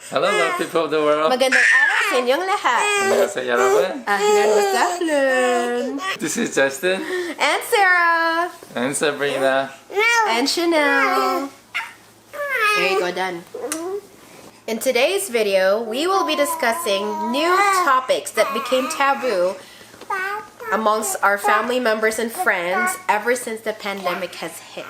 Hello, love people of the world. Magandang araw sa inyong lahat. 안녕하세요, 여러분. Ahlan wa sahlan. This is Justin And Sarah. and Sabrina. And Chanel. There you go, done. In today's video, we will be discussing new topics that became taboo amongst our family members and friends ever since the pandemic has hit.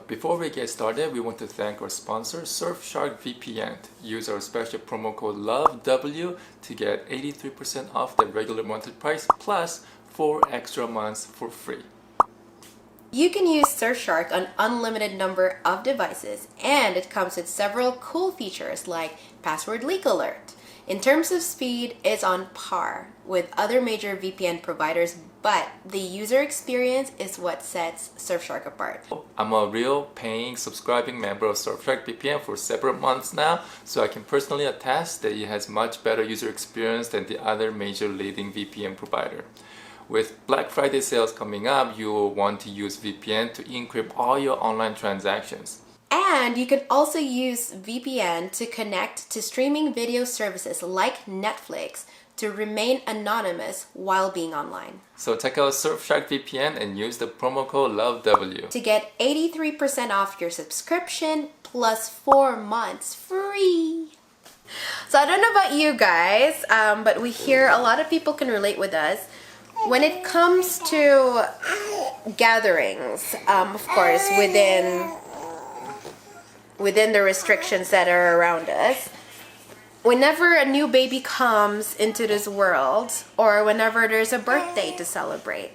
Before we get started, we want to thank our sponsor, Surfshark VPN. Use our special promo code LOVEW to get 83% off the regular monthly price plus 4 extra months for free. You can use Surfshark on unlimited number of devices, and it comes with several cool features like password leak alert. In terms of speed, it's on par with other major VPN providers, but the user experience is what sets Surfshark apart. I'm a real paying subscribing member of Surfshark VPN for several months now, so I can personally attest that it has much better user experience than the other major leading VPN provider. With Black Friday sales coming up, you will want to use VPN to encrypt all your online transactions. And you can also use VPN to connect to streaming video services like Netflix to remain anonymous while being online. So check out Surfshark VPN and use the promo code LOVEW to get 83% off your subscription plus 4 months free. So I don't know about you guys, but we hear a lot of people can relate with us. When it comes to gatherings, of course, within the restrictions that are around us, whenever a new baby comes into this world or whenever there's a birthday to celebrate,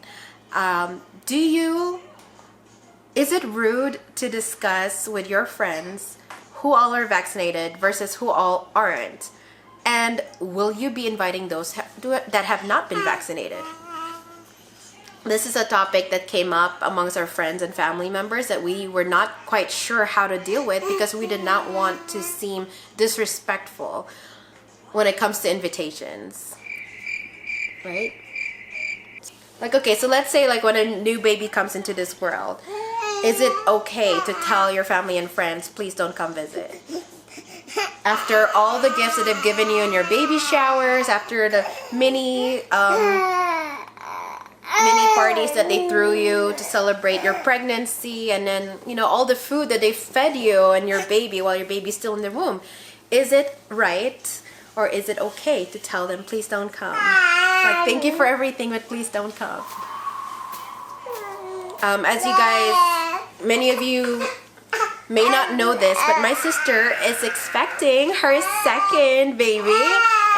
is it rude to discuss with your friends who all are vaccinated versus who all aren't? And will you be inviting those that have not been vaccinated? This is a topic that came up amongst our friends and family members that we were not quite sure how to deal with because we did not want to seem disrespectful when it comes to invitations. Right? Like, okay, so let's say like when a new baby comes into this world, is it okay to tell your family and friends, please don't come visit? After all the gifts that they've given you in your baby showers, after the mini parties that they threw you to celebrate your pregnancy, and then all the food that they fed you and your baby while your baby's still in the womb, is it right or is it okay to tell them please don't come? Like, thank you for everything, but please don't come. As you guys, many of you may not know this, but my sister is expecting her second baby,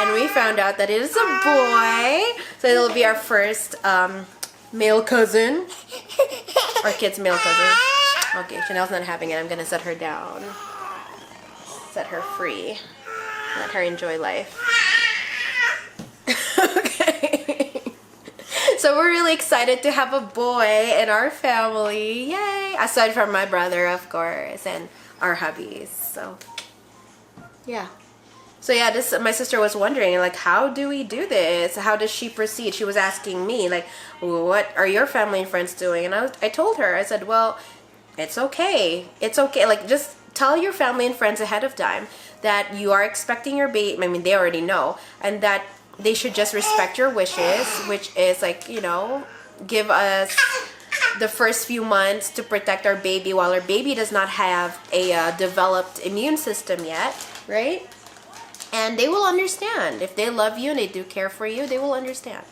and we found out that it is a boy, so it'll be our first male cousin, our kid's male cousin. Okay, Chanel's not having it. I'm gonna set her down, set her free, let her enjoy life. Okay. So we're really excited to have a boy in our family. Yay! Aside from my brother, of course, and our hubbies. So, yeah. So yeah, my sister was wondering, like, how do we do this? How does she proceed? She was asking me, like, what are your family and friends doing? And I told her, I said, well, it's okay. It's okay. Like, just tell your family and friends ahead of time that you are expecting your baby. I mean, they already know. And that they should just respect your wishes, which is like, give us the first few months to protect our baby while our baby does not have a developed immune system yet, right? And they will understand. If they love you and they do care for you, they will understand.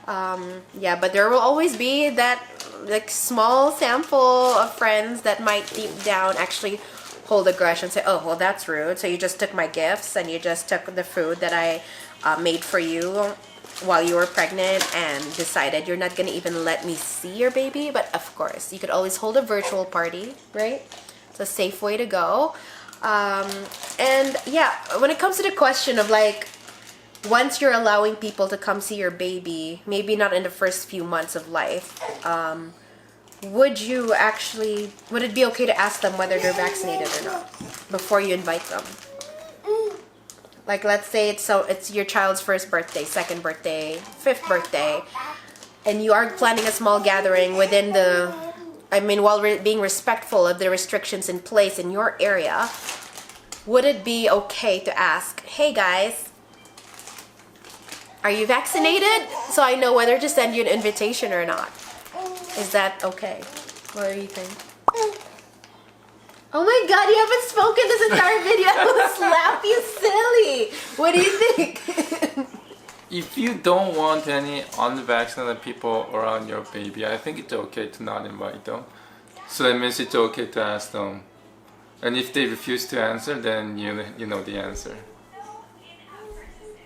Yeah, but there will always be that like small sample of friends that might deep down actually hold a grudge and say, oh, well, that's rude. So you just took my gifts and you just took the food that I made for you while you were pregnant and decided you're not going to even let me see your baby. But of course, you could always hold a virtual party, right? It's a safe way to go. And yeah, when it comes to the question of like, once you're allowing people to come see your baby, maybe not in the first few months of life, would it be okay to ask them whether they're vaccinated or not before you invite them? Like, let's say it's your child's first birthday, second birthday, fifth birthday, and you are planning a small gathering while being respectful of the restrictions in place in your area. Would it be okay to ask, hey guys, are you vaccinated? So I know whether to send you an invitation or not. Is that okay? What do you think? Oh my god, you haven't spoken this entire video. I will slap you silly. What do you think? If you don't want any unvaccinated people around your baby, I think it's okay to not invite them. So that means it's okay to ask them. And if they refuse to answer, then you know the answer.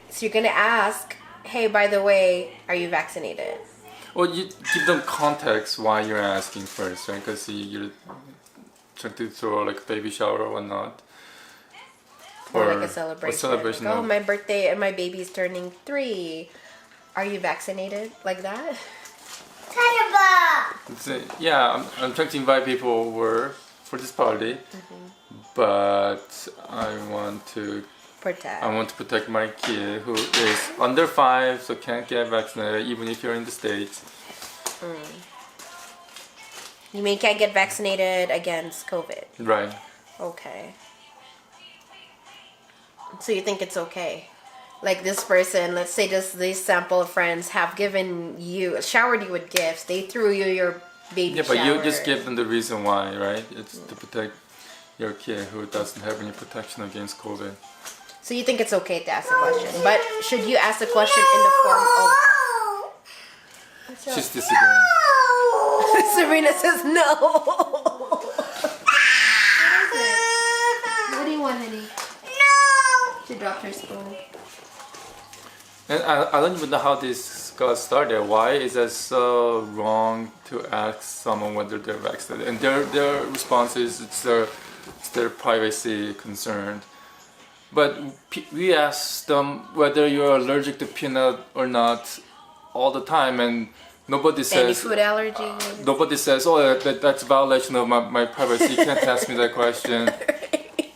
So you're gonna ask, hey, by the way, are you vaccinated? Well, you give them context why you're asking first, right? Because you're trying to throw like a baby shower or whatnot. Or like a celebration. Like, oh, my birthday and my baby's turning 3. Are you vaccinated? Like that? Yeah, I'm trying to invite people over for this party, but I want to protect my kid who is under 5, so can't get vaccinated even if you're in the States. You mean can't get vaccinated against COVID? Right. Okay. So you think it's okay? Like this person, let's say this sample of friends have showered you with gifts. They threw you your baby shower. Yeah, but you just give them the reason why, right? It's to protect your kid who doesn't have any protection against COVID. So you think it's okay to ask the question, but should you ask the question in the form of... She's disagreeing. No! Serena says no. What do you want, honey? No! She dropped her spoon. And I don't even know how this got started. Why is it so wrong to ask someone whether they're vaccinated? And their response is it's their privacy concerned. But we ask them whether you're allergic to peanut or not all the time, and nobody says... Any food allergy? Nobody says, oh, that's a violation of my privacy. You can't ask me that question. Right.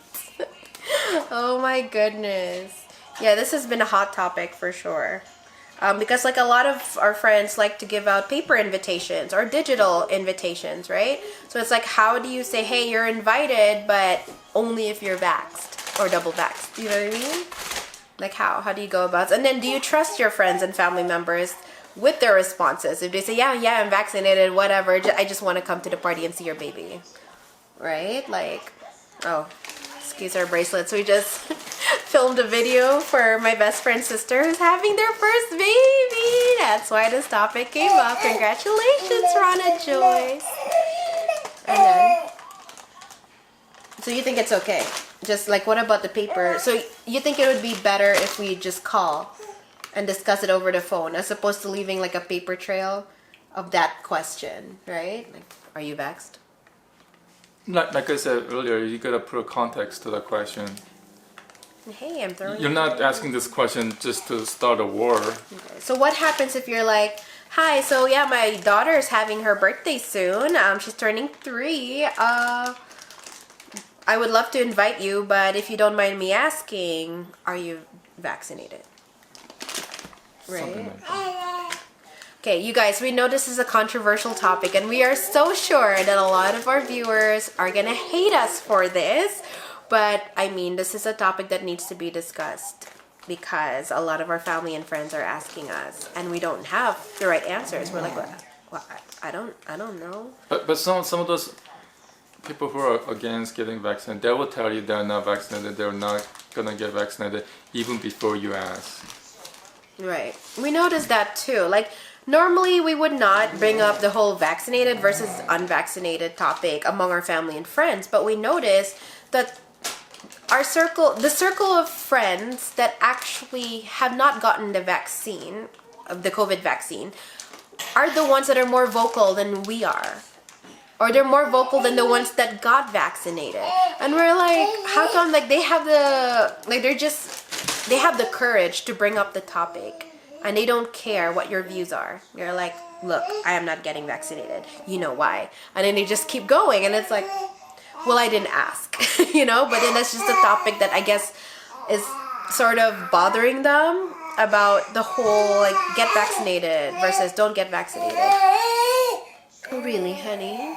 Oh my goodness. Yeah, this has been a hot topic for sure. Because like a lot of our friends like to give out paper invitations or digital invitations, right? So it's like, how do you say, hey, you're invited, but only if you're vaxxed or double vaxxed? You know what I mean? Like how do you go about it? And then do you trust your friends and family members with their responses? If they say, yeah, I'm vaccinated, whatever, I just want to come to the party and see your baby. Right? Like, oh, excuse our bracelets. We just filmed a video for my best friend's sister who's having their first baby. That's why this topic came up. Congratulations, Rana Joyce. And then, so you think it's okay? Just like, what about the paper? So you think it would be better if we just call and discuss it over the phone as opposed to leaving like a paper trail of that question, right? Like, are you vaxxed? Like I said earlier, you gotta put a context to the question. Hey, I'm throwing... You're not asking this question just to start a war. Okay. So what happens if you're like, hi, so yeah, my daughter's having her birthday soon. She's turning 3. I would love to invite you, but if you don't mind me asking, are you vaccinated? Right? Like okay, you guys, we know this is a controversial topic, and we are so sure that a lot of our viewers are gonna hate us for this. But I mean, this is a topic that needs to be discussed because a lot of our family and friends are asking us, and we don't have the right answers. We're like, well, I don't know. But some of those people who are against getting vaccinated, they will tell you they're not vaccinated. They're not gonna get vaccinated even before you ask. Right. We noticed that too. Like, normally we would not bring up the whole vaccinated versus unvaccinated topic among our family and friends, but we noticed that the circle of friends that actually have not gotten the vaccine, the COVID vaccine, are the ones that are more vocal than we are. Or they're more vocal than the ones that got vaccinated. And we're like, how come? Like, they have the courage to bring up the topic and they don't care what your views are. You're like, look, I am not getting vaccinated. You know why? And then they just keep going, and it's like, well, I didn't ask, you know? But then that's just a topic that I guess is sort of bothering them about the whole, like, get vaccinated versus don't get vaccinated. Oh, really, honey?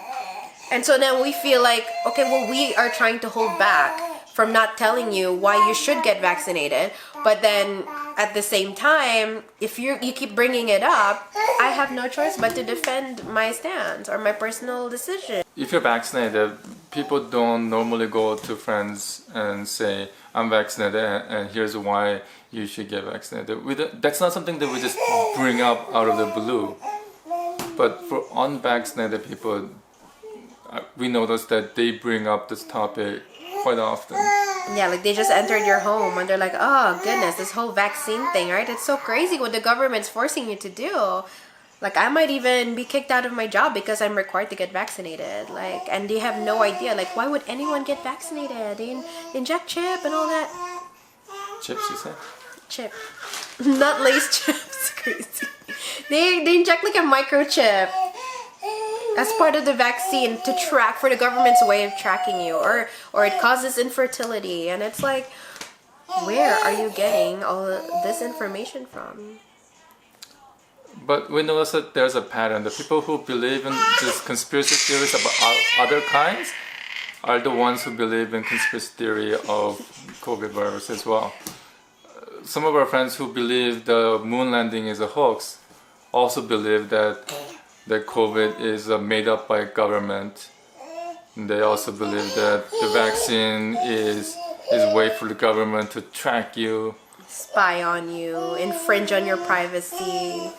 And so then we feel like, okay, well, we are trying to hold back from not telling you why you should get vaccinated. But then at the same time, if you keep bringing it up, I have no choice but to defend my stance or my personal decision. If you're vaccinated, people don't normally go to friends and say, I'm vaccinated and here's why you should get vaccinated. That's not something that we just bring up out of the blue. But for unvaccinated people, we notice that they bring up this topic quite often. Yeah, like they just entered your home and they're like, oh goodness, this whole vaccine thing, right? It's so crazy what the government's forcing you to do. Like, I might even be kicked out of my job because I'm required to get vaccinated. Like, and they have no idea. Like, why would anyone get vaccinated? They inject chip and all that. Chips, you say? Chip. Not Lace chips. Crazy. They inject like a microchip as part of the vaccine to track, for the government's way of tracking you. Or it causes infertility. And it's like, where are you getting all this information from? But we notice that there's a pattern. The people who believe in just conspiracy theories about other kinds are the ones who believe in conspiracy theory of COVID virus as well. Some of our friends who believe the moon landing is a hoax also believe that COVID is made up by government. And they also believe that the vaccine is a way for the government to track you, spy on you, infringe on your privacy.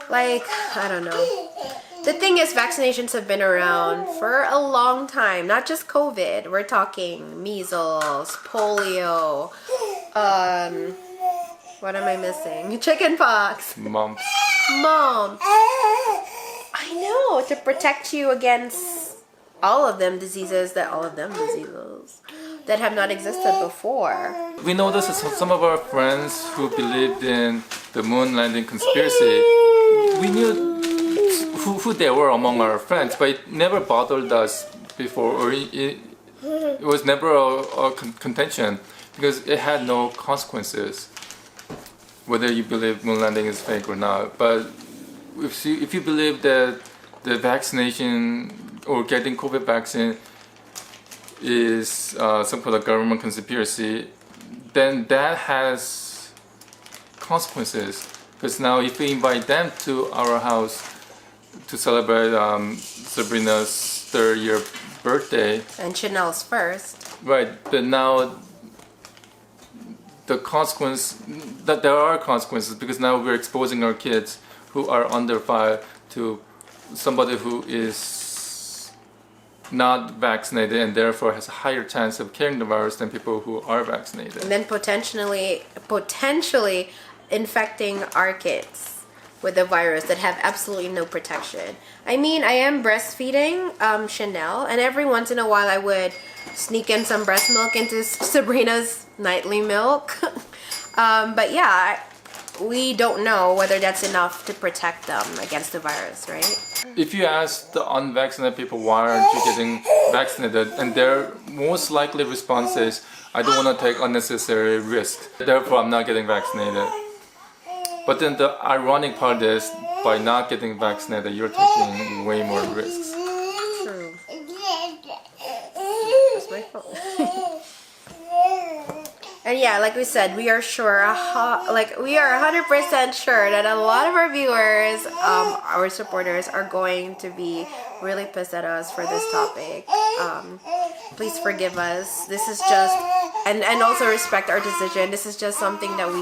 Like, I don't know. The thing is, vaccinations have been around for a long time. Not just COVID. We're talking measles, polio, what am I missing? Chickenpox. mumps. I know, to protect you against all of them diseases that have not existed before. We noticed that some of our friends who believed in the moon landing conspiracy, we knew who they were among our friends, but it never bothered us before, or it was never a contention because it had no consequences whether you believe moon landing is fake or not. But if you believe that the vaccination or getting COVID vaccine is some kind of government conspiracy, then that has consequences. Because now if we invite them to our house to celebrate Sabrina's 3rd year birthday. And Chanel's first. Right, but now the consequence, that there are consequences because now we're exposing our kids who are under 5 to somebody who is not vaccinated and therefore has a higher chance of carrying the virus than people who are vaccinated. And then potentially infecting our kids with the virus that have absolutely no protection. I mean, I am breastfeeding Chanel, and every once in a while I would sneak in some breast milk into Sabrina's nightly milk. But yeah, we don't know whether that's enough to protect them against the virus, right? If you ask the unvaccinated people why aren't you getting vaccinated, and their most likely response is, I don't want to take unnecessary risks, therefore I'm not getting vaccinated. But then the ironic part is, by not getting vaccinated, you're taking way more risks. True. That's my fault. And yeah, like we said, we are sure, we are 100% sure that a lot of our viewers, our supporters, are going to be really pissed at us for this topic. Please forgive us. This is just, and also respect our decision. This is just something that we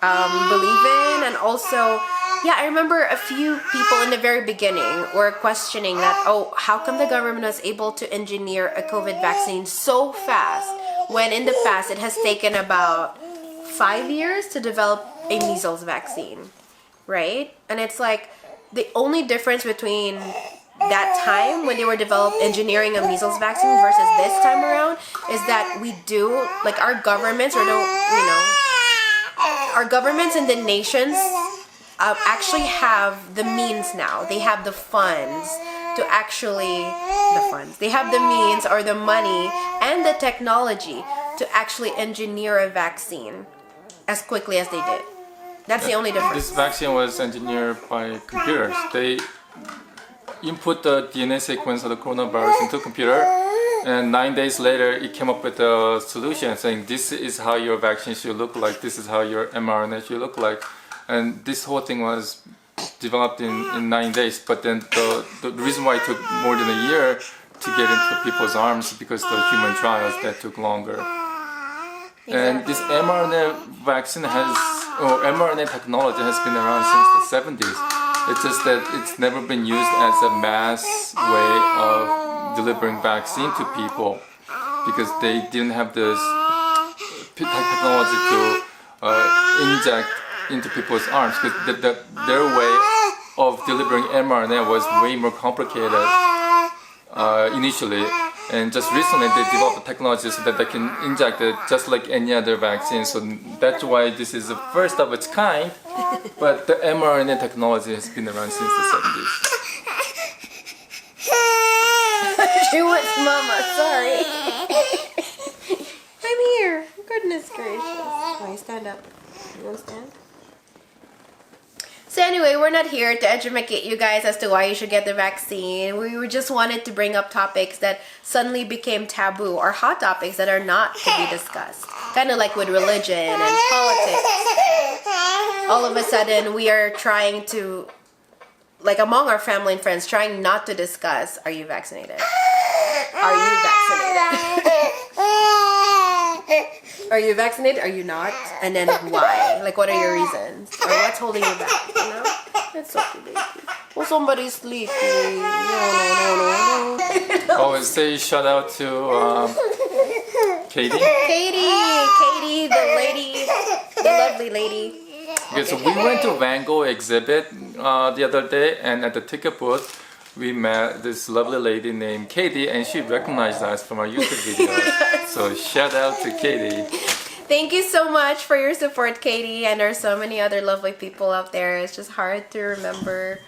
believe in, and also, yeah, I remember a few people in the very beginning were questioning that, oh, how come the government was able to engineer a COVID vaccine so fast when in the past it has taken about 5 years to develop a measles vaccine, right? And it's like the only difference between that time when they were engineering a measles vaccine versus this time around is that we do, like, our governments, or don't, our governments and the nations actually have the means now. They have the funds to actually, they have the means or the money and the technology to actually engineer a vaccine as quickly as they did. That's the only difference. This vaccine was engineered by computers. They input the DNA sequence of the coronavirus into a computer, and 9 days later it came up with a solution saying this is how your vaccine should look like, this is how your mRNA should look like. And this whole thing was developed in 9 days, but then the reason why it took more than a year to get into people's arms is because the human trials that took longer. Exactly. And this mRNA vaccine mRNA technology has been around since the 70s. It's just that it's never been used as a mass way of delivering vaccine to people because they didn't have this technology to inject into people's arms, because their way of delivering mRNA was way more complicated initially, and just recently they developed the technology so that they can inject it just like any other vaccine. So that's why this is the first of its kind, but the mRNA technology has been around since the 70s. She wants mama, sorry. I'm here. Goodness gracious. Why stand up? You want to stand? So anyway, we're not here to educate you guys as to why you should get the vaccine. We just wanted to bring up topics that suddenly became taboo, or hot topics that are not to be discussed. Kind of like with religion and politics. All of a sudden, we are trying to, like among our family and friends, trying not to discuss, are you vaccinated? Are you vaccinated? Are you vaccinated? Are you not? And then why? Like, what are your reasons? Or what's holding you back? You know? It's okay, baby. Well, somebody's sleeping. No. Always say shout out to Katie. Katie, the lady, the lovely lady. Okay, so we went to Van Gogh exhibit the other day, and at the ticket booth, we met this lovely lady named Katie, and she recognized us from our YouTube videos. So shout out to Katie. Thank you so much for your support, Katie, and there's so many other lovely people out there. It's just hard to remember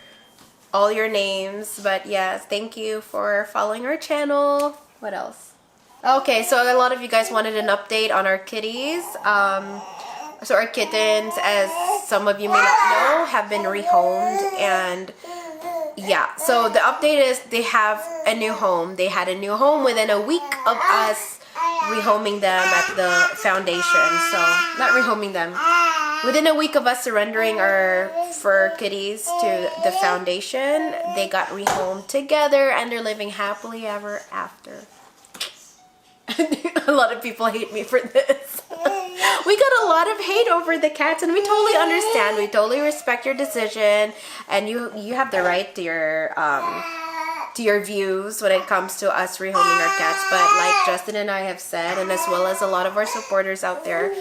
all your names, but yes, thank you for following our channel. What else? Okay, so a lot of you guys wanted an update on our kitties. So our kittens, as some of you may not know, have been rehomed, and yeah, so the update is they have a new home. They had a new home within a week of us rehoming them at the foundation. So, not rehoming them. Within a week of us surrendering our fur kitties to the foundation, they got rehomed together and they're living happily ever after. A lot of people hate me for this. We got a lot of hate over the cats, and we totally understand. We totally respect your decision, and you have the right to your views when it comes to us rehoming our cats. But like Justin and I have said, and as well as a lot of our supporters out there,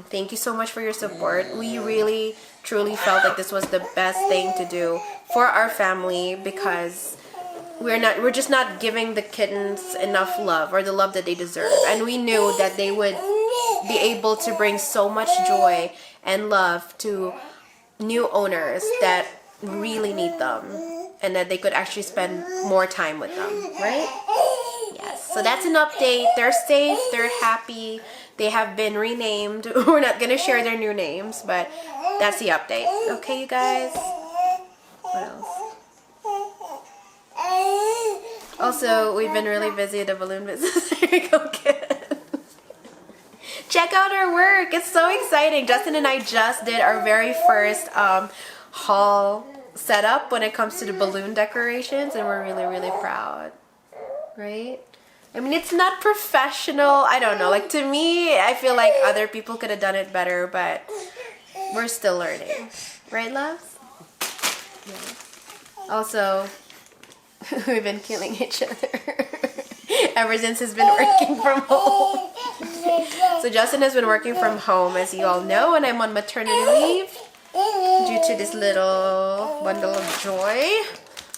thank you so much for your support. We really truly felt like this was the best thing to do for our family, because we're just not giving the kittens enough love, or the love that they deserve, and we knew that they would be able to bring so much joy and love to new owners that really need them, and that they could actually spend more time with them, right? Yes, so that's an update. They're safe, they're happy, they have been renamed. We're not gonna share their new names, but that's the update. Okay, you guys? What else? Also, we've been really busy at the balloon business. Here we go, kid. Check out our work. It's so exciting. Justin and I just did our very first haul setup when it comes to the balloon decorations, and we're really, really proud. Right? I mean, it's not professional. I don't know. Like, to me, I feel like other people could have done it better, but we're still learning. Right, loves? Yeah. Also, we've been killing each other ever since he's been working from home. So Justin has been working from home, as you all know, and I'm on maternity leave due to this little bundle of joy.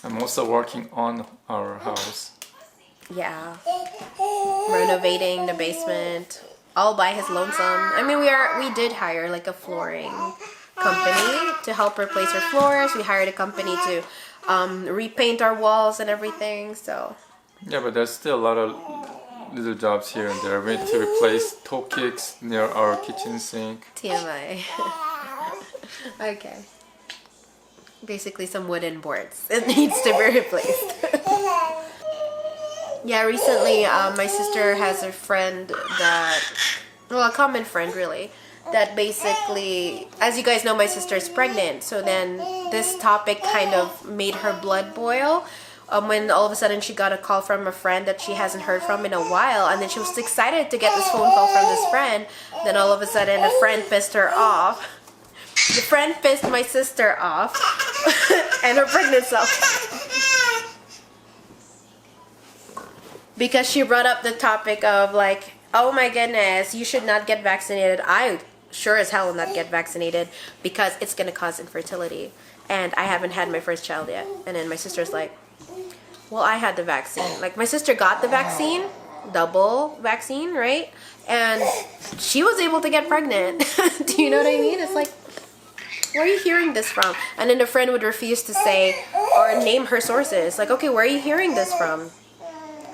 I'm also working on our house. Yeah. Renovating the basement. all by his lonesome. I mean, we did hire like a flooring company to help replace our floors. We hired a company to repaint our walls and everything. So Yeah, but there's still a lot of little jobs here and there. We need to replace toe kicks near our kitchen sink. TMI. Okay. Basically some wooden boards. It needs to be replaced. Yeah, recently my sister has a friend that, well, a common friend really, that basically, as you guys know, my sister is pregnant. So then this topic kind of made her blood boil. When all of a sudden she got a call from a friend that she hasn't heard from in a while, and then she was excited to get this phone call from this friend. Then all of a sudden a friend pissed her off. The friend pissed my sister off and her pregnant self. Because she brought up the topic of like, oh my goodness, you should not get vaccinated. I sure as hell will not get vaccinated because it's going to cause infertility. And I haven't had my first child yet. And then my sister's like, well, I had the vaccine. Like, my sister got the vaccine, double vaccine, right? And she was able to get pregnant. Do you know what I mean? It's like, where are you hearing this from? And then the friend would refuse to say or name her sources. Like, okay, where are you hearing this from?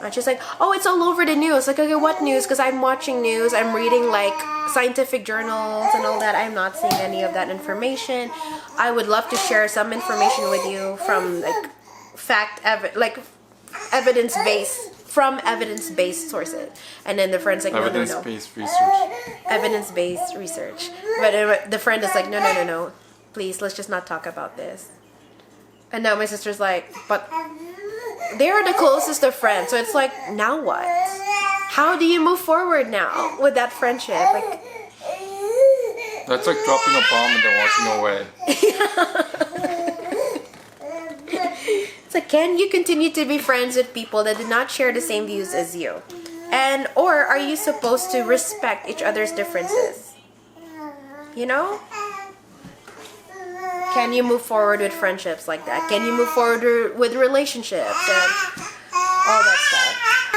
And she's like, oh, it's all over the news. Like, okay, what news? Because I'm watching news. I'm reading, like, scientific journals and all that. I'm not seeing any of that information. I would love to share some information with you from, like, evidence-based sources. And then the friend's like, no. Evidence-based research. Evidence-based research. But the friend is like, no. Please, let's just not talk about this. And now my sister's like, but they're the closest of friends. So it's like, now what? How do you move forward now with that friendship? Like, that's like dropping a bomb and then walking away. It's like, can you continue to be friends with people that do not share the same views as you? And, or are you supposed to respect each other's differences? You know? Can you move forward with friendships like that? Can you move forward with relationships and all that stuff?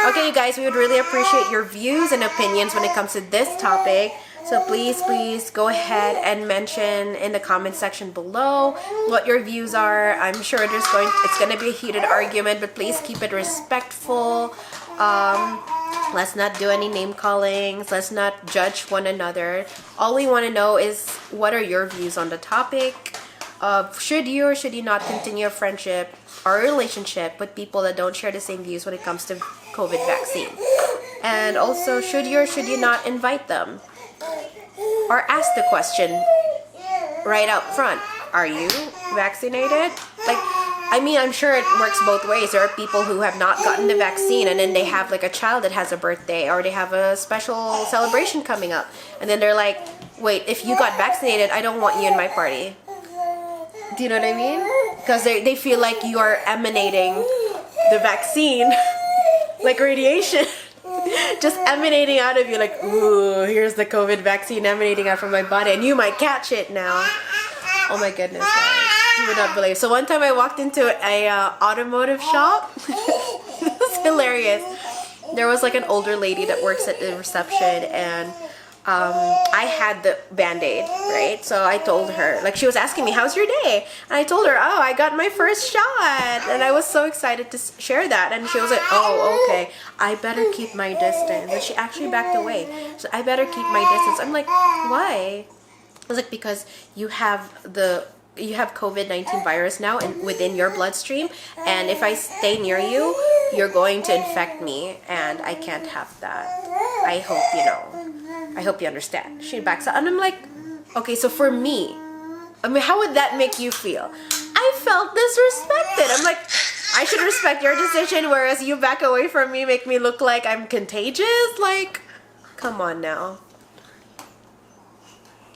Okay, you guys, we would really appreciate your views and opinions when it comes to this topic. So please go ahead and mention in the comment section below what your views are. I'm sure it's going to be a heated argument, but please keep it respectful. Let's not do any name callings. Let's not judge one another. All we want to know is, what are your views on the topic? Should you or should you not continue a friendship or a relationship with people that don't share the same views when it comes to COVID vaccine? And also, should you or should you not invite them? Or ask the question right out front, are you vaccinated? Like, I mean, I'm sure it works both ways. There are people who have not gotten the vaccine and then they have like a child that has a birthday or they have a special celebration coming up. And then they're like, wait, if you got vaccinated, I don't want you in my party. Do you know what I mean? Because they feel like you are emanating the vaccine, like radiation. Just emanating out of you, like, ooh, here's the COVID vaccine emanating out from my body, and you might catch it now. Oh my goodness, guys. You would not believe. So one time I walked into a automotive shop. It was hilarious. There was like an older lady that works at the reception, and I had the Band-Aid, right? So I told her, like, she was asking me, how's your day? And I told her, oh, I got my first shot. And I was so excited to share that. And she was like, oh, okay, I better keep my distance. And she actually backed away. So I better keep my distance. I'm like, why? I was like, because you have COVID-19 virus now within your bloodstream, and if I stay near you, you're going to infect me, and I can't have that. I hope you know. I hope you understand. She backs up, and I'm like, okay, so for me, I mean, how would that make you feel? I felt disrespected. I'm like, I should respect your decision, whereas you back away from me, make me look like I'm contagious? Like, come on now.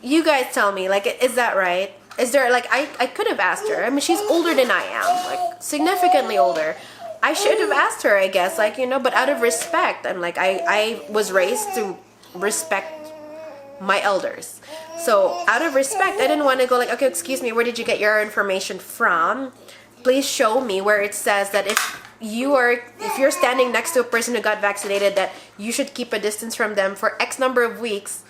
You guys tell me, like, is that right? Is there, like, I could have asked her. I mean, she's older than I am, like, significantly older. I should have asked her, I guess, like, you know, but out of respect, I'm like, I was raised to respect my elders. So, out of respect, I didn't want to go like, okay, excuse me, where did you get your information from? please show me where it says that if you're standing next to a person who got vaccinated, that you should keep a distance from them for X number of weeks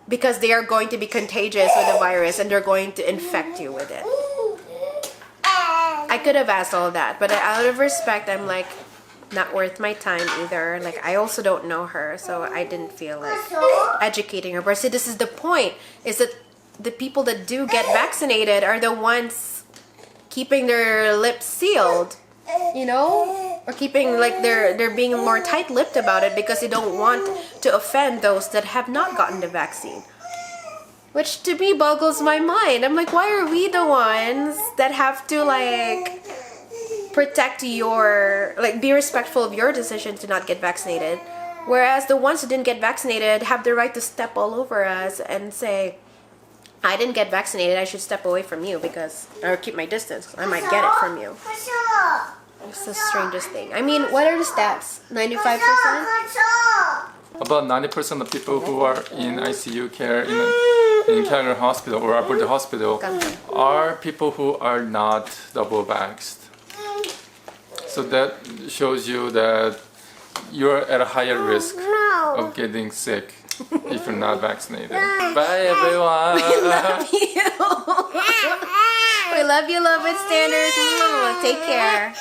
because they are going to be contagious with the virus and they're going to infect you with it. I could have asked all that, but out of respect, I'm like, not worth my time either. Like, I also don't know her, so I didn't feel like educating her. But see, this is the point, is that the people that do get vaccinated are the ones keeping their lips sealed, you know, or keeping like they're being more tight-lipped about it because they don't want to offend those that have not gotten the vaccine, which to me boggles my mind. I'm like, why are we the ones that have to like protect your, like, be respectful of your decision to not get vaccinated, whereas the ones who didn't get vaccinated have the right to step all over us and say, I didn't get vaccinated, I should step away from you because, or keep my distance, I might get it from you. It's the strangest thing. I mean, what are the stats? 95%? About 90% of people who are in ICU care in Calgary Hospital or Alberta Hospital are people who are not double vaxxed. So that shows you that you're at a higher risk of getting sick if you're not vaccinated. Bye everyone! We love you! We love you, Love It Standards. Take care.